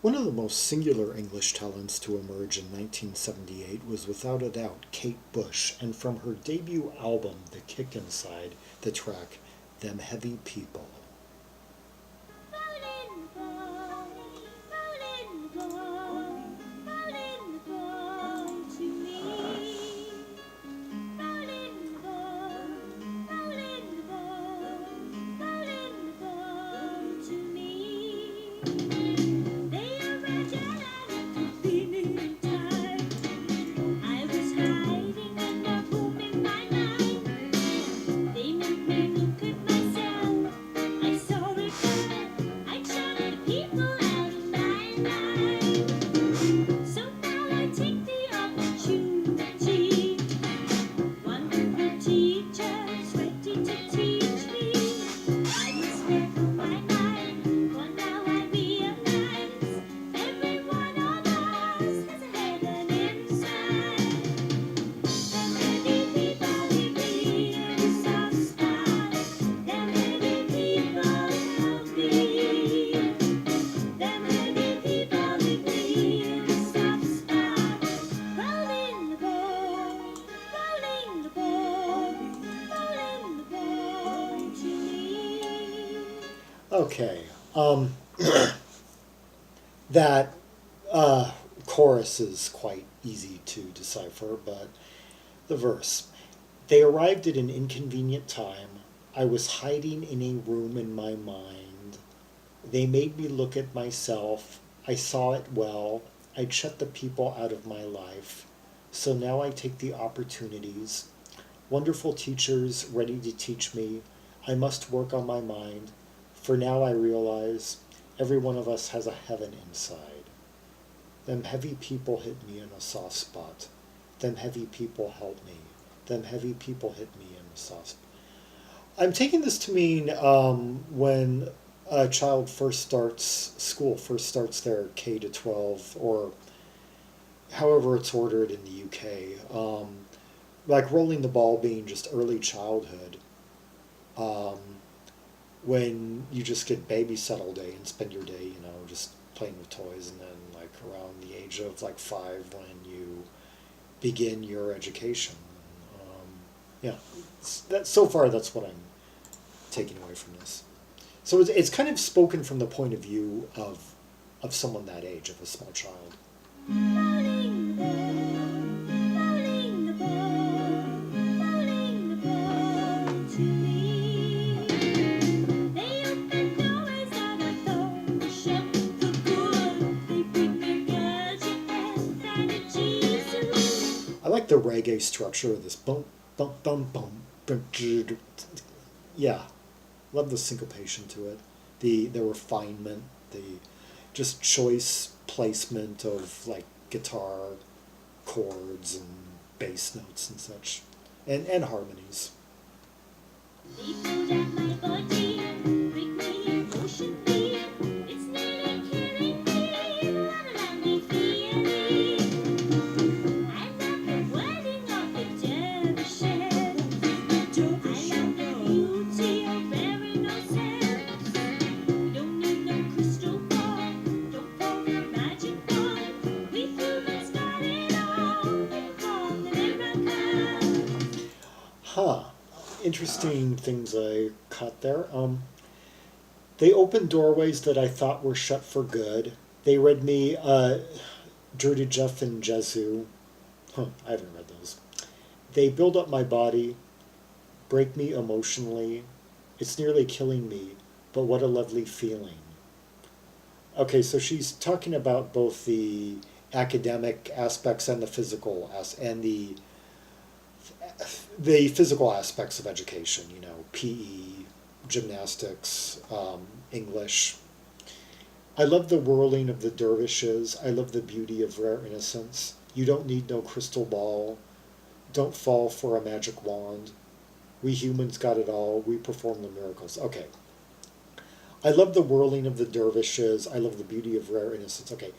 One of the most singular English talents to emerge in 1978 was without a doubt Kate Bush, and from her debut album, The Kick Inside, the track Them Heavy People. Okay, that chorus is quite easy to decipher, but the verse. They arrived at an inconvenient time. I was hiding in a room in my mind. They made me look at myself. I saw it well. I'd shut the people out of my life. So now I take the opportunities. Wonderful teachers ready to teach me. I must work on my mind. For now I realize every one of us has a heaven inside. Them heavy people hit me in a soft spot. Them heavy people help me. Them heavy people hit me in a soft spot. I'm taking this to mean when a child first starts school, first starts their K to 12, or however it's ordered in the UK, like rolling the ball being just early childhood. Um, when you just get babysat all day and spend your day, just playing with toys, and then like around the age of like 5 when you begin your education. Yeah, so far that's what I'm taking away from this. So it's kind of spoken from the point of view of someone that age, of a small child. I like the reggae structure of this. Boom, boom, boom, boom, boom. Yeah, love the syncopation to it, the refinement, the just choice placement of like guitar chords and bass notes and such, and harmonies. Huh. Interesting things I caught there. They opened doorways that I thought were shut for good. They read me Dirty Jeff and Jesu. Huh, I haven't read those. They build up my body, break me emotionally. It's nearly killing me, but what a lovely feeling. Okay, so she's talking about both the academic aspects and the physical and the physical aspects of education. PE, gymnastics, English. I love the whirling of the dervishes. I love the beauty of rare innocence. You don't need no crystal ball. Don't fall for a magic wand. We humans got it all. We perform the miracles. Okay. I love the whirling of the dervishes. I love the beauty of rare innocence. Okay.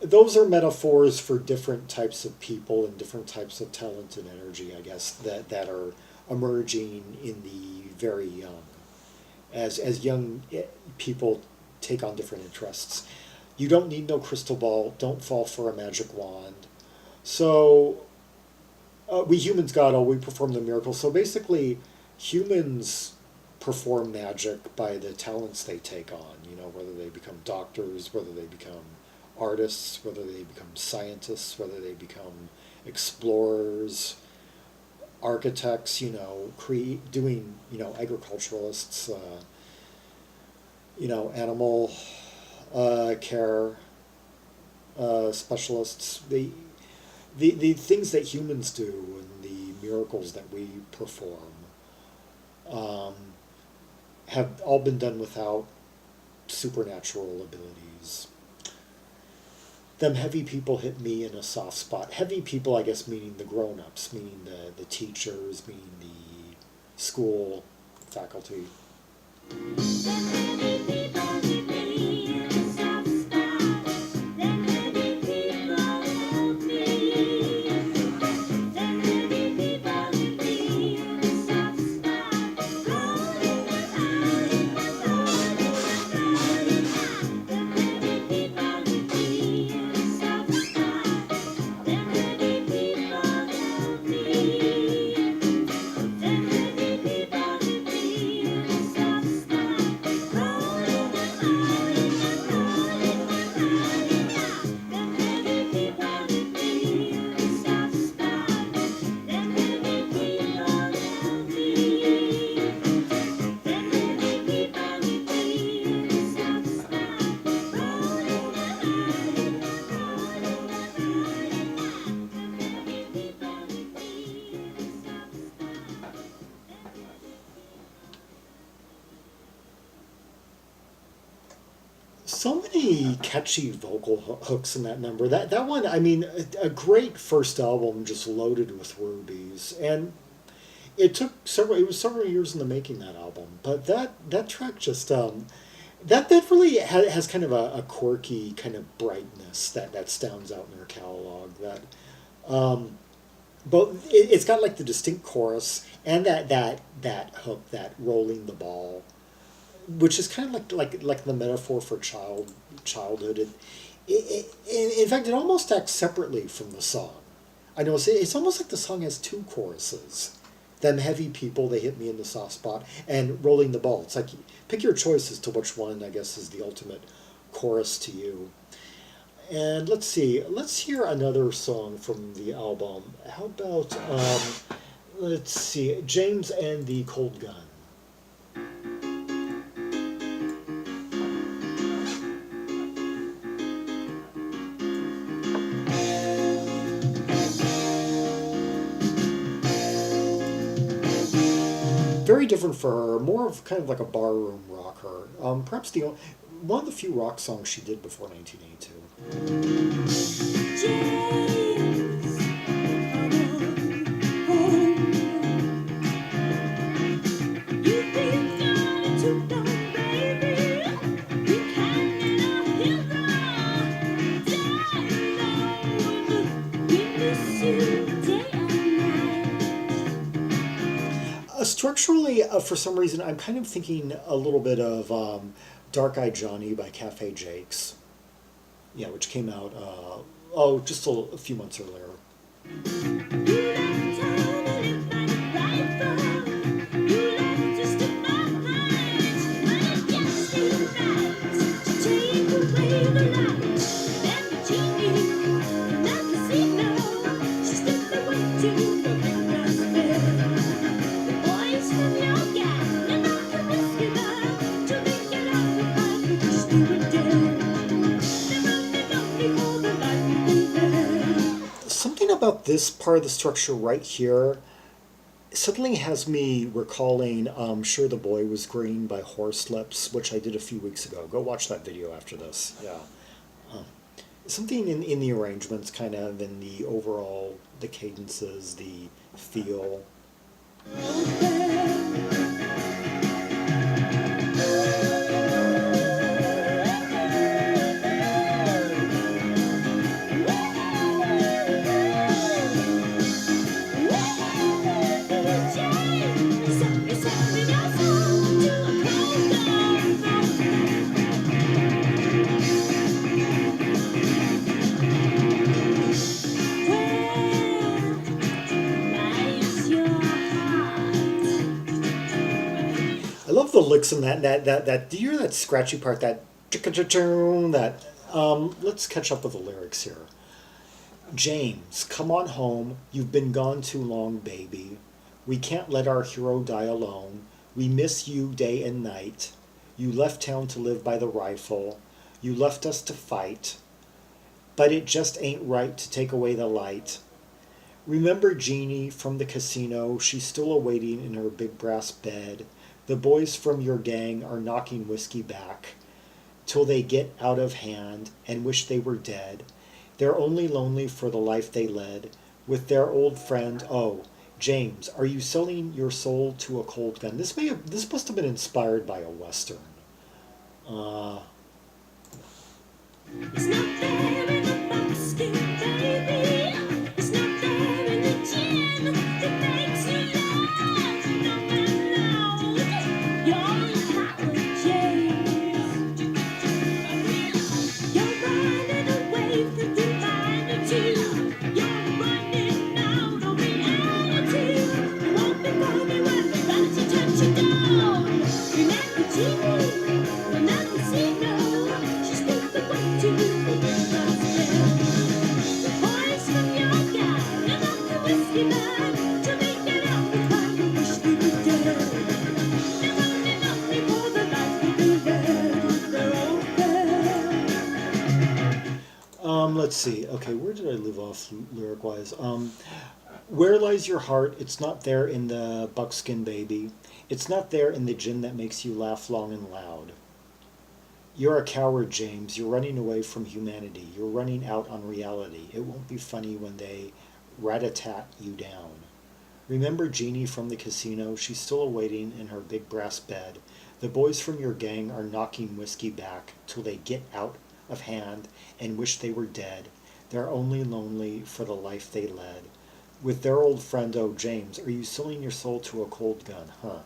Those are metaphors for different types of people and different types of talent and energy, I guess, that are emerging in the very young. As young people take on different interests. You don't need no crystal ball. Don't fall for a magic wand. So we humans, God, we perform the miracles. So basically, humans perform magic by the talents they take on. You know, whether they become doctors, whether they become artists, whether they become scientists, whether they become explorers, architects. You know, doing agriculturalists. Animal care specialists. The things that humans do and the miracles that we perform um, have all been done without supernatural abilities. Them heavy people hit me in a soft spot. Heavy people, I guess, meaning the grown-ups, meaning the teachers, meaning the school faculty. So many catchy vocal hooks in that number. That one, I mean, a great first album, just loaded with rubies. And it took several. It was several years in the making, that album. But that track just that really has kind of a quirky kind of brightness that stands out in their catalog. Um, but it's got like the distinct chorus and that hook, that rolling the ball, which is kind of like the metaphor for childhood. In fact, it almost acts separately from the song. I know it's almost like the song has two choruses. Them heavy people, they hit me in the soft spot, and rolling the ball. It's like, pick your choice as to which one, I guess, is the ultimate chorus to you. And let's see, let's hear another song from the album. How about, let's see, James and the Cold Gun. Very different for her, more of kind of like a barroom rocker. Perhaps one of the few rock songs she did before 1982. Structurally, for some reason, I'm kind of thinking a little bit of Dark Eyed Johnny by Cafe Jakes. Yeah, which came out, just a few months earlier. Something about this part of the structure right here suddenly has me recalling Sure the Boy Was Green by Horse Lips, which I did a few weeks ago. Go watch that video after this. Yeah. Something in the arrangements, kind of, in the overall, the cadences, the feel. licks and that. Do you hear that scratchy part? That. Let's catch up with the lyrics here. James, come on home. You've been gone too long, baby. We can't let our hero die alone. We miss you day and night. You left town to live by the rifle. You left us to fight. But it just ain't right to take away the light. Remember Jeannie from the casino? She's still awaiting in her big brass bed. The boys from your gang are knocking whiskey back till they get out of hand and wish they were dead. They're only lonely for the life they led with their old friend. Oh, James, are you selling your soul to a cold gun? This must have been inspired by a Western. It's not there in the basket, baby. It's not there in the gin that makes you laugh. No man knows you're Howard James. You're running away from humanity. You're running out of reality. You won't be going where vanity turns you down. Remember Jeannie from the casino? She's still the one to the boys from your gang and not the whiskey man to make it out with why you wish they were dead. They're only lonely for the life that they led. They're all dead. Let's see. Okay, where did I leave off lyric-wise? Where lies your heart? It's not there in the buckskin, baby. It's not there in the gin that makes you laugh long and loud. You're a coward, James. You're running away from humanity. You're running out on reality. It won't be funny when they rat-a-tat you down. Remember Jeannie from the casino? She's still awaiting in her big brass bed. The boys from your gang are knocking whiskey back till they get out of hand and wish they were dead. They're only lonely for the life they led. With their old friend, oh, James, are you selling your soul to a cold gun, huh?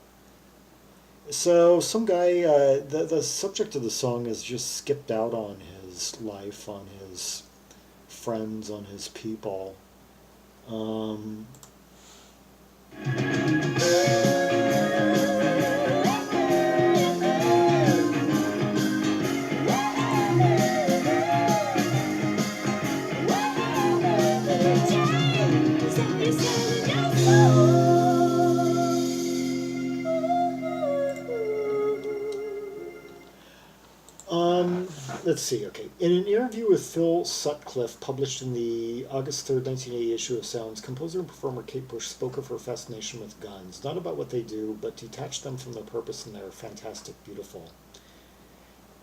So some guy, the subject of the song is just skipped out on his life, on his friends, on his people. Let's see, okay. In an interview with Phil Sutcliffe, published in the August 3rd, 1980 issue of Sounds, composer and performer Kate Bush spoke of her fascination with guns, not about what they do, but detached them from their purpose, and they're fantastic, beautiful.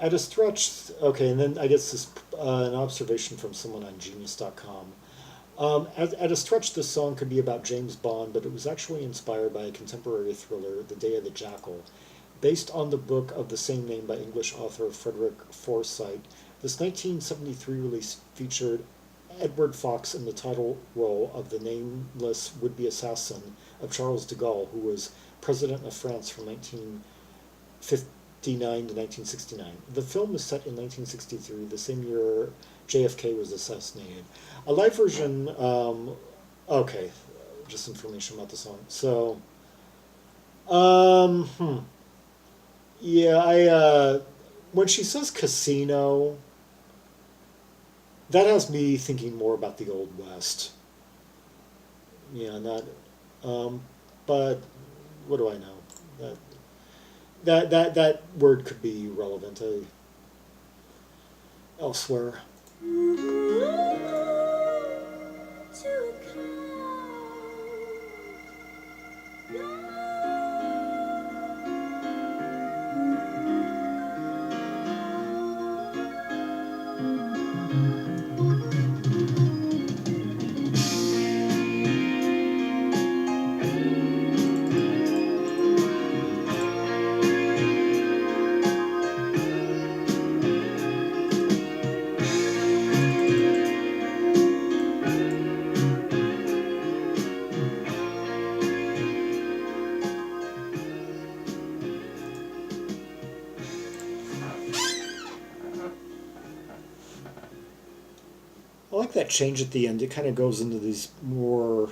At a stretch, okay, and then I guess this an observation from someone on Genius.com. At a stretch, this song could be about James Bond, but it was actually inspired by a contemporary thriller, The Day of the Jackal. Based on the book of the same name by English author Frederick Forsyth, this 1973 release featured Edward Fox in the title role of the nameless would-be assassin of Charles de Gaulle, who was president of France from 1959 to 1969. The film is set in 1963, the same year JFK was assassinated. A live version, okay, just information about the song. So, yeah, when she says casino, that has me thinking more about the Old West. Yeah, not, but what do I know? That word could be relevant elsewhere. I like that change at the end. It kind of goes into these more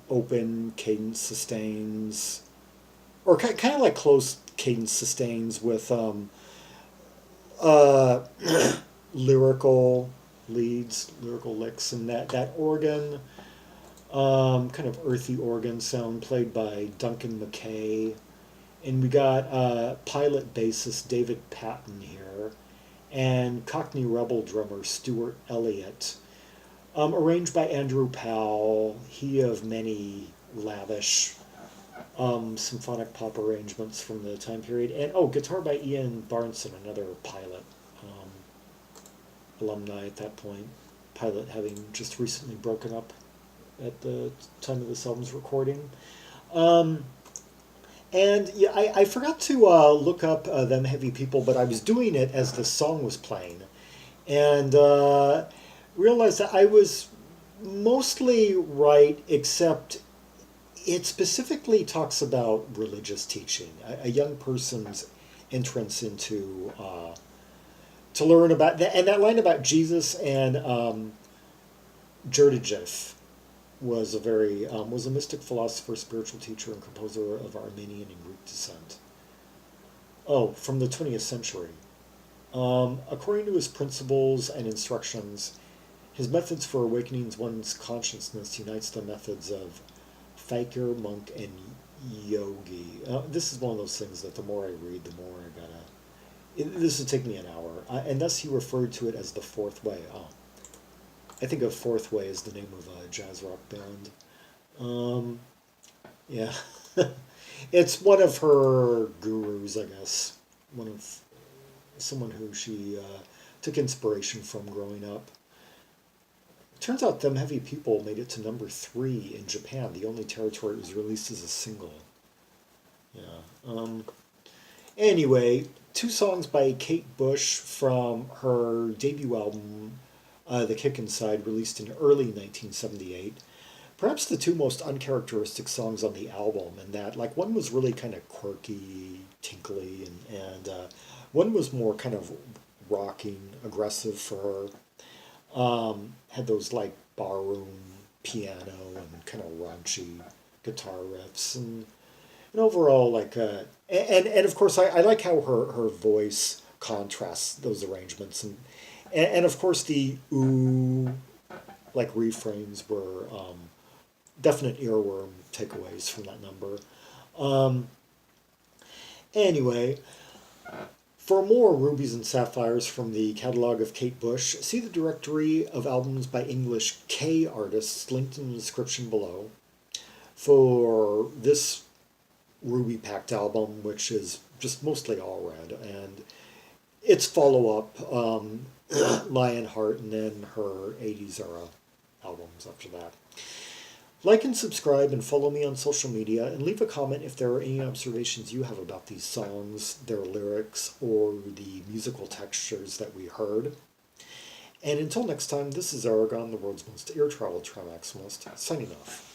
open cadence sustains, or kind of like closed cadence sustains with uh, lyrical leads, lyrical licks, and that organ, kind of earthy organ sound played by Duncan Mackay. And we got pilot bassist David Paton here, and Cockney Rebel drummer Stuart Elliott. Arranged by Andrew Powell, he of many lavish symphonic pop arrangements from the time period. And oh, guitar by Ian Bairnson, another pilot alumni at that point. Pilot having just recently broken up at the time of this album's recording. And yeah, I forgot to look up Them Heavy People, but I was doing it as the song was playing. And realized that I was mostly right, except it specifically talks about religious teaching, a young person's entrance into to learn about that, and that line about Jesus and Jerdijef was a mystic philosopher, spiritual teacher, and composer of Armenian and Greek descent. Oh, from the 20th century. According to his principles and instructions, his methods for awakening one's consciousness unites the methods of fakir, monk, and yogi. This is one of those things that the more I read, the more I gotta. This would take me an hour, and thus he referred to it as the Fourth Way. Oh, I think of Fourth Way as the name of a jazz rock band. Yeah, it's one of her gurus, I guess. One of someone who she took inspiration from growing up. Turns out Them Heavy People made it to number 3 in Japan, the only territory it was released as a single. Yeah. Anyway, 2 songs by Kate Bush from her debut album, The Kick Inside, released in early 1978. Perhaps the 2 most uncharacteristic songs on the album, and that, like, one was really kind of quirky, tinkly, and one was more kind of rocking, aggressive for her. Had those like barroom piano and kind of raunchy guitar riffs, and overall like and of course I like how her voice contrasts those arrangements, and of course the ooh like refrains were definite earworm takeaways from that number. Anyway, for more Rubies and Sapphires from the catalog of Kate Bush, see the directory of albums by English K artists linked in the description below. For this Ruby packed album, which is just mostly all red, and its follow-up, Lionheart, and then her 80s era albums after that. Like and subscribe and follow me on social media, and leave a comment if there are any observations you have about these songs, their lyrics, or the musical textures that we heard. And until next time, this is Zaragon, the world's most air-traveled trimaximalist, signing off.